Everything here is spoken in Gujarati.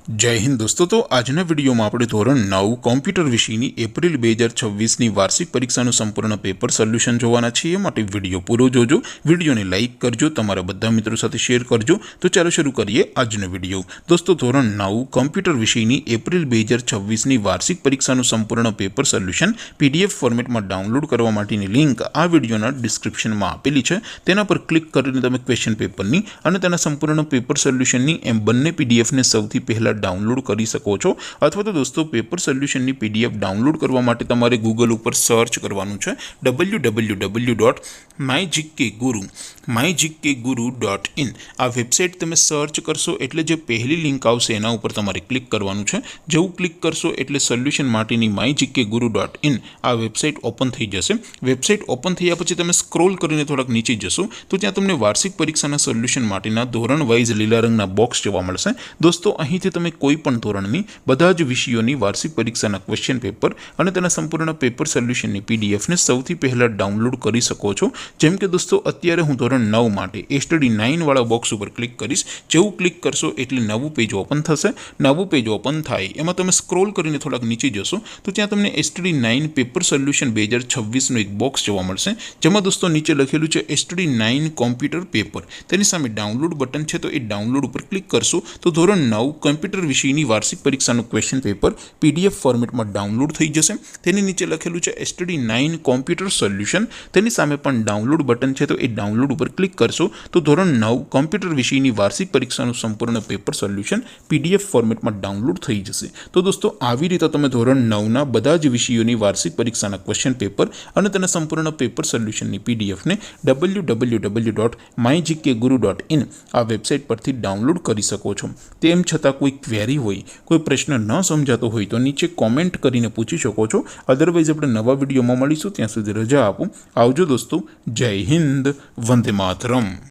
जय हिंद दोस्तों। तो आजना वीडियो में આપણે ધોરણ 9 કોમ્પ્યુટર વિષયની એપ્રિલ 2026ની વાર્ષિક પરીક્ષાનું સંપૂર્ણ પેપર સોલ્યુશન જોવાના છીએ। માટે વિડિયો પૂરો જોજો, વિડિયોને લાઈક કરજો, તમારા બધા મિત્રો સાથે શેર કરજો। તો ચાલો શરૂ કરીએ આજનો વિડિયો। દોસ્તો ધોરણ 9 કોમ્પ્યુટર વિષયની એપ્રિલ 2026ની વાર્ષિક પરીક્ષાનું સંપૂર્ણ પેપર સોલ્યુશન પીડીએફ ફોર્મેટમાં ડાઉનલોડ કરવા માટેની લિંક આ વિડિયોના ડિસ્ક્રિપ્શનમાં આપેલી છે। તેના પર ક્લિક કરીને તમે ક્વેશ્ચન પેપરની અને તેના સંપૂર્ણ પેપર સોલ્યુશનની એમ બંને પીડીએફને સૌથી પહેલા डाउनलॉड કરી શકો છો। અથવા તો દોસ્તો પેપર સોલ્યુશનની પીડીએફ ડાઉનલોડ કરવા માટે તમારે ગૂગલ ઉપર સર્ચ કરવાનું છે www.mygkguru.in। આ વેબસાઇટ તમે સર્ચ કરશો એટલે જે પહેલી લિંક આવશે એના ઉપર તમારે ક્લિક કરવાનું છે। જેવું ક્લિક કરશો એટલે સોલ્યુશન માટેની mygkguru.in આ વેબસાઇટ ઓપન થઈ જશે। વેબસાઇટ ઓપન થયા પછી તમે સ્ક્રોલ કરીને થોડાક નીચે જશો તો ત્યાં તમને વાર્ષિક પરીક્ષાના સોલ્યુશન માટેના ધોરણ વાઇઝ લીલા રંગના બોક્સ જોવા મળશે। દોસ્તો અહીંથી તમે કોઈ પણ ધોરણની બધા જ વિષયોની વાર્ષિક પરીક્ષાના ક્વેશ્ચન પેપર અને તેના સંપૂર્ણ પેપર સોલ્યુશનની પીડીએફને સૌથી પહેલા ડાઉનલોડ કરી શકો છો। જેમ કે દોસ્તો અત્યારે હું ધોરણ 9 માટે સ્ટડી 9 વાળા બોક્સ ઉપર ક્લિક કરીશ। જેવું ક્લિક કરશો એટલે નવું પેજ ઓપન થશે। નવું પેજ ઓપન થાય એમાં તમે સ્ક્રોલ કરીને થોડાક નીચે જશો તો ત્યાં તમને સ્ટડી 9 પેપર સોલ્યુશન 2026નું એક બોક્સ જોવા મળશે। જેમાં દોસ્તો નીચે લખેલું છે સ્ટડી 9 કોમ્પ્યુટર પેપર। તેની સામે ડાઉનલોડ બટન છે તો એ ડાઉનલોડ ઉપર ક્લિક કરશો તો ધોરણ 9 કોમ્પ્યુટર વિષયની વાર્ષિક પરીક્ષાનું ક્વેશ્ચન પેપર પીડીએફ ફોર્મેટમાં ડાઉનલોડ થઈ જશે। તેની નીચે લખેલું છે સ્ટડી 9 કોમ્પ્યુટર સોલ્યુશન। તેની સામે પણ ડાઉનલોડ બટન છે તો એ ડાઉનલોડ ઉપર ક્લિક કરશો તો ધોરણ 9 કોમ્પ્યુટર વિષયની વાર્ષિક પરીક્ષાનું સંપૂર્ણ પેપર સોલ્યુશન પીડીએફ ફોર્મેટમાં ડાઉનલોડ થઈ જશે। તો દોસ્તો આવી રીતે તમે ધોરણ 9ના બધા જ વિષયોની વાર્ષિક પરીક્ષાના ક્વેશ્ચન પેપર અને તેના સંપૂર્ણ પેપર સોલ્યુશનની પીડીએફને www.mygkguru.in આ વેબસાઇટ પરથી ડાઉનલોડ કરી શકો છો। તેમ છતાં કોઈ ક્વેરી હોય, કોઈ પ્રશ્ન ન સમજાતો હોય તો નીચે કોમેન્ટ કરીને પૂછી શકો છો। અધરવાઇઝ આપણે નવા વિડીયોમાં મળીશું, ત્યાં સુધી રજા આપો। આવજો દોસ્તો, જય હિન્દ, વંદે માતરમ।